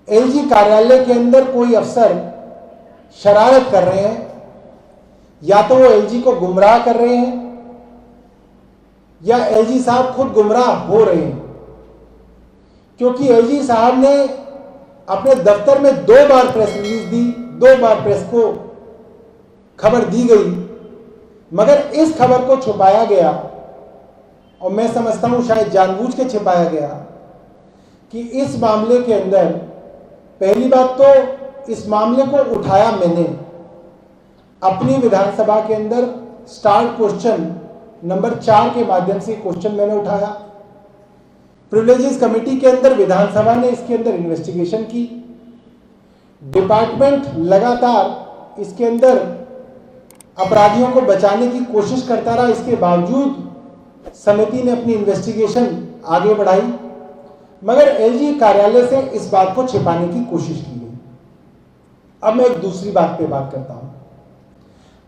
LG कार्यालय के अंदर कोई अफसर शरारत कर रहे हैं, या तो वो एलजी को गुमराह कर रहे हैं या एलजी साहब खुद गुमराह हो रहे हैं। क्योंकि एलजी साहब ने अपने दफ्तर में 2 बार प्रेस रिलीज दी, 2 बार प्रेस को खबर दी गई, मगर इस खबर को छुपाया गया, और मैं समझता हूं शायद जानबूझ के छिपाया गया, कि इस मामले के अंदर पहली बात तो इस मामले को उठाया मैंने अपनी विधानसभा के अंदर स्टार्ट क्वेश्चन नंबर 4 के माध्यम से क्वेश्चन मैंने उठाया। प्रिविलेजेस कमेटी के अंदर विधानसभा ने इसके अंदर इन्वेस्टिगेशन की, डिपार्टमेंट लगातार इसके अंदर अपराधियों को बचाने की कोशिश करता रहा, इसके बावजूद समिति ने अपनी इन्वेस्टिगेशन आगे बढ़ाई, मगर एलजी कार्यालय से इस बात को छिपाने की कोशिश की गई। अब मैं एक दूसरी बात पे बात करता हूं।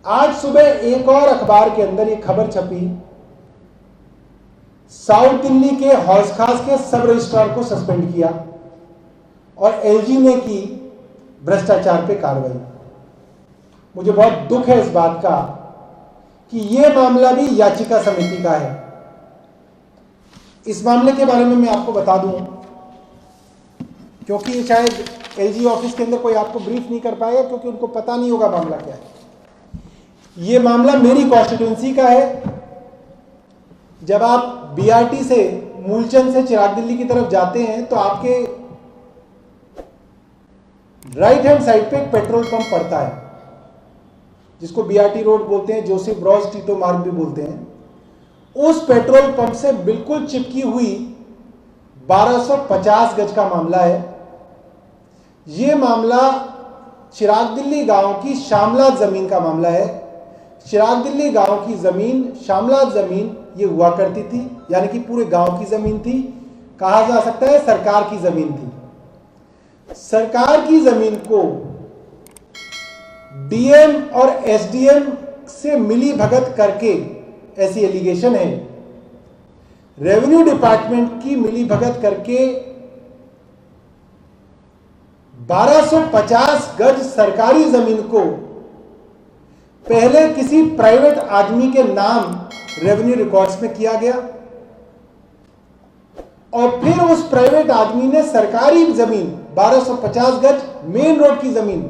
आज सुबह एक और अखबार के अंदर ये खबर छपी, साउथ दिल्ली के हौज खास के सब रजिस्ट्रार को सस्पेंड किया और एलजी ने की भ्रष्टाचार पे कार्रवाई। मुझे बहुत दुख है इस बात का कि यह मामला भी याचिका समिति का है। इस मामले के बारे में मैं आपको बता दूं, क्योंकि शायद एलजी ऑफिस के अंदर कोई आपको ब्रीफ नहीं कर पाएगा, क्योंकि उनको पता नहीं होगा मामला क्या है। यह मामला मेरी कॉन्स्टिट्यूंसी का है। जब आप बीआरटी से मूलचंद से चिराग दिल्ली की तरफ जाते हैं तो आपके राइट हैंड साइड पे एक पेट्रोल पंप पड़ता है, जिसको बीआरटी रोड बोलते हैं, जोसेफ ब्रॉज टीटो मार्ग भी बोलते हैं। उस पेट्रोल पंप से बिल्कुल चिपकी हुई 1250 गज का मामला है। यह मामला चिराग दिल्ली गांव की शामलात जमीन का मामला है। चिराग दिल्ली गांव की जमीन, शामलात जमीन ये हुआ करती थी, यानी कि पूरे गांव की जमीन थी, कहा जा सकता है सरकार की जमीन थी। सरकार की जमीन को डीएम और एसडीएम से मिली भगत करके, ऐसी एलिगेशन है, रेवेन्यू डिपार्टमेंट की मिली भगत करके 1250 गज सरकारी जमीन को पहले किसी प्राइवेट आदमी के नाम रेवेन्यू रिकॉर्ड्स में किया गया, और फिर उस प्राइवेट आदमी ने सरकारी जमीन 1250 गज मेन रोड की जमीन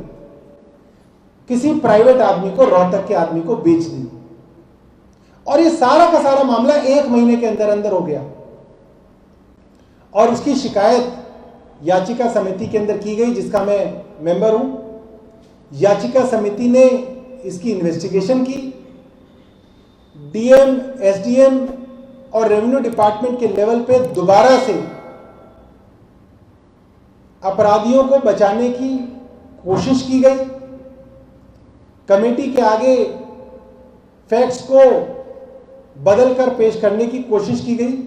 किसी प्राइवेट आदमी को, रोहतक के आदमी को बेच दी। और ये सारा का सारा मामला 1 महीने के अंदर अंदर हो गया, और उसकी शिकायत याचिका समिति के अंदर की गई, जिसका मैं मेंबर हूं। याचिका समिति ने इसकी इन्वेस्टिगेशन की। डीएम, एसडीएम और रेवेन्यू डिपार्टमेंट के लेवल पे दोबारा से अपराधियों को बचाने की कोशिश की गई। कमेटी के आगे फैक्ट्स को बदलकर पेश करने की कोशिश की गई,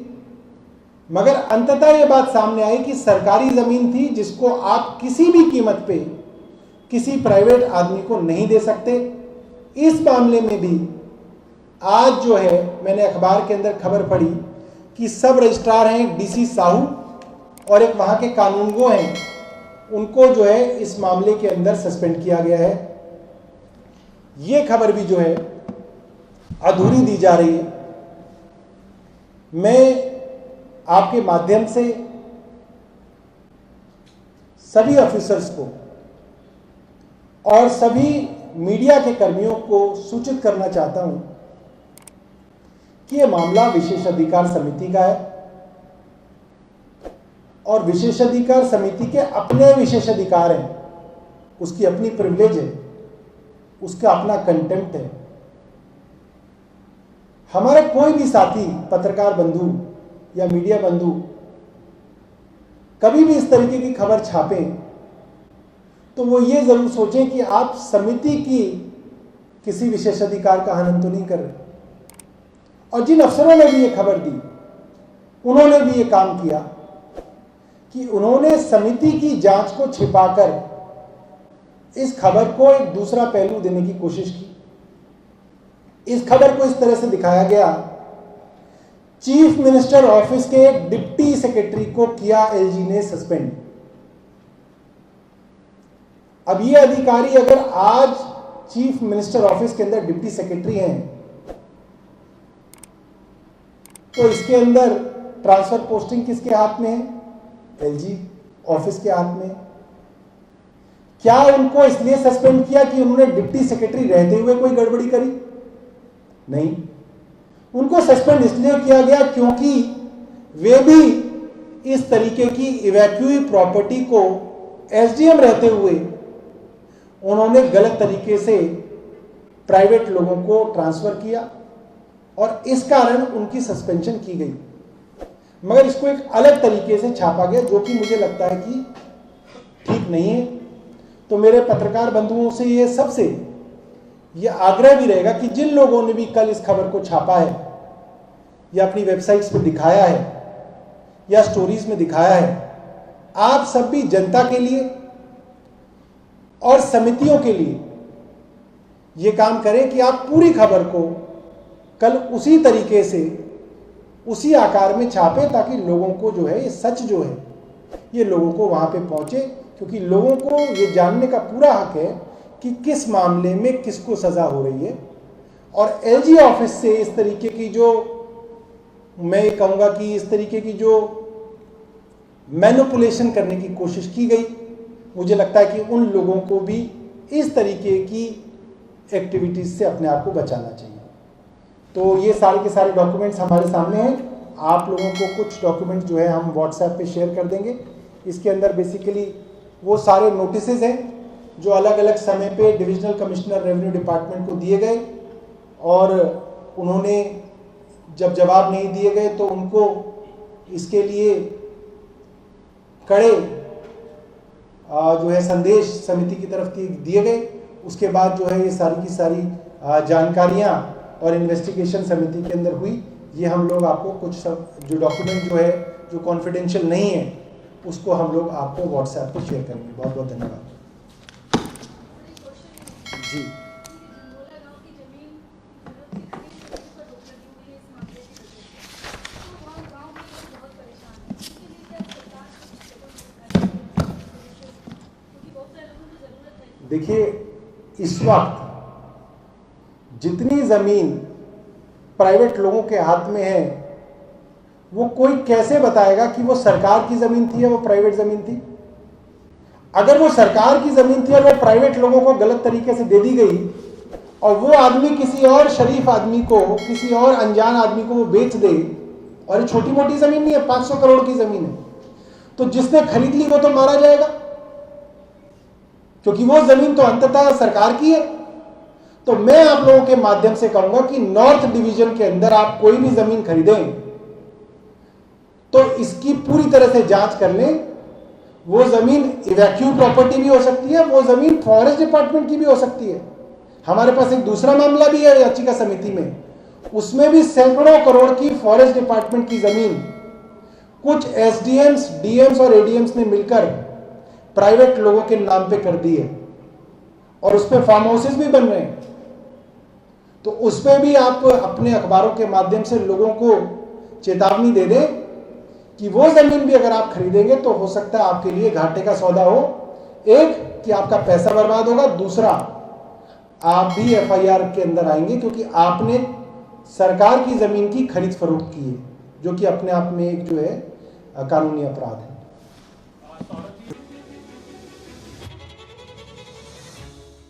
मगर अंततः यह बात सामने आई कि सरकारी जमीन थी जिसको आप किसी भी कीमत पे किसी प्राइवेट आदमी को नहीं दे सकते। इस मामले में भी आज जो है, मैंने अखबार के अंदर खबर पढ़ी कि सब रजिस्ट्रार हैं डीसी साहू और एक वहां के कानूनगो हैं, उनको जो है इस मामले के अंदर सस्पेंड किया गया है। ये खबर भी जो है अधूरी दी जा रही है। मैं आपके माध्यम से सभी ऑफिसर्स को और सभी मीडिया के कर्मियों को सूचित करना चाहता हूं कि यह मामला विशेषाधिकार समिति का है, और विशेषाधिकार समिति के अपने विशेषाधिकार हैं, उसकी अपनी प्रिविलेज है, उसका अपना कंटेम्प्ट है। हमारे कोई भी साथी पत्रकार बंधु या मीडिया बंधु कभी भी इस तरीके की खबर छापें तो वो ये जरूर सोचें कि आप समिति की किसी विशेषाधिकार का हनन तो नहीं कर रहे। और जिन अफसरों ने भी ये खबर दी, उन्होंने भी ये काम किया कि उन्होंने समिति की जांच को छिपाकर इस खबर को एक दूसरा पहलू देने की कोशिश की। इस खबर को इस तरह से दिखाया गया, चीफ मिनिस्टर ऑफिस के एक डिप्टी सेक्रेटरी को किया एलजी ने सस्पेंड। अब ये अधिकारी अगर आज चीफ मिनिस्टर ऑफिस के अंदर डिप्टी सेक्रेटरी हैं, तो इसके अंदर ट्रांसफर पोस्टिंग किसके हाथ में है? एलजी ऑफिस के हाथ में। क्या उनको इसलिए सस्पेंड किया कि उन्होंने डिप्टी सेक्रेटरी रहते हुए कोई गड़बड़ी करी? नहीं, उनको सस्पेंड इसलिए किया गया क्योंकि वे भी इस तरीके की इवैक्यूई प्रॉपर्टी को एसडीएम रहते हुए उन्होंने गलत तरीके से प्राइवेट लोगों को ट्रांसफर किया और इस कारण उनकी सस्पेंशन की गई। मगर इसको एक अलग तरीके से छापा गया जो कि मुझे लगता है कि ठीक नहीं है। तो मेरे पत्रकार बंधुओं से ये सबसे ये आग्रह भी रहेगा कि जिन लोगों ने भी कल इस खबर को छापा है या अपनी वेबसाइट्स पे दिखाया है या स्टोरीज में दिखाया है, आप सब भी जनता के लिए और समितियों के लिए ये काम करें कि आप पूरी खबर को कल उसी तरीके से उसी आकार में छापें ताकि लोगों को जो है ये सच जो है ये लोगों को वहां पे पहुंचे, क्योंकि लोगों को ये जानने का पूरा हक है कि किस मामले में किसको सजा हो रही है। और एलजी ऑफिस से इस तरीके की जो मैं ये कहूँगा कि इस तरीके की जो मैनिपुलेशन करने की कोशिश की गई, मुझे लगता है कि उन लोगों को भी इस तरीके की एक्टिविटीज से अपने आप को बचाना चाहिए। तो ये सारे के सारे डॉक्यूमेंट्स हमारे सामने हैं। आप लोगों को कुछ डॉक्यूमेंट्स जो है हम व्हाट्सएप पे शेयर कर देंगे। इसके अंदर बेसिकली वो सारे नोटिसेज हैं जो अलग अलग समय पे डिविजनल कमिश्नर रेवेन्यू डिपार्टमेंट को दिए गए और उन्होंने जब जवाब नहीं दिए गए तो उनको इसके लिए कड़े जो है संदेश समिति की तरफ दिए गए। उसके बाद जो है ये सारी की सारी जानकारियां और इन्वेस्टिगेशन समिति के अंदर हुई। ये हम लोग आपको कुछ सब जो डॉक्यूमेंट जो है जो कॉन्फिडेंशियल नहीं है उसको हम लोग आपको व्हाट्सएप पे शेयर करेंगे। बहुत बहुत धन्यवाद जी। देखिए, इस वक्त जितनी जमीन प्राइवेट लोगों के हाथ में है वो कोई कैसे बताएगा कि वो सरकार की जमीन थी या वो प्राइवेट जमीन थी? अगर वो सरकार की जमीन थी और वो प्राइवेट लोगों को गलत तरीके से दे दी गई और वो आदमी किसी और शरीफ आदमी को, किसी और अनजान आदमी को वो बेच दे, और ये छोटी मोटी जमीन नहीं है, 500 करोड़ की जमीन है, तो जिसने खरीद ली वो तो मारा जाएगा, क्योंकि वो जमीन तो अंततः सरकार की है। तो मैं आप लोगों के माध्यम से कहूंगा कि नॉर्थ डिवीजन के अंदर आप कोई भी जमीन खरीदें तो इसकी पूरी तरह से जांच कर लें। वो जमीन इवैक्यू प्रॉपर्टी भी हो सकती है, वो जमीन फॉरेस्ट डिपार्टमेंट की भी हो सकती है। हमारे पास एक दूसरा मामला भी है याचिका समिति में, उसमें भी सैकड़ों करोड़ की फॉरेस्ट डिपार्टमेंट की जमीन कुछ एसडीएम्स, डीएम्स और एडीएम्स ने मिलकर प्राइवेट लोगों के नाम पे कर दी है और उस पर फार्म हाउसेस भी बन रहे हैं। तो उस पर भी आप अपने अखबारों के माध्यम से लोगों को चेतावनी दे दें कि वो जमीन भी अगर आप खरीदेंगे तो हो सकता है आपके लिए घाटे का सौदा हो। एक कि आपका पैसा बर्बाद होगा, दूसरा आप भी एफआईआर के अंदर आएंगे क्योंकि आपने सरकार की जमीन की खरीद फरोख्त की है, जो कि अपने आप में एक जो है कानूनी अपराध है।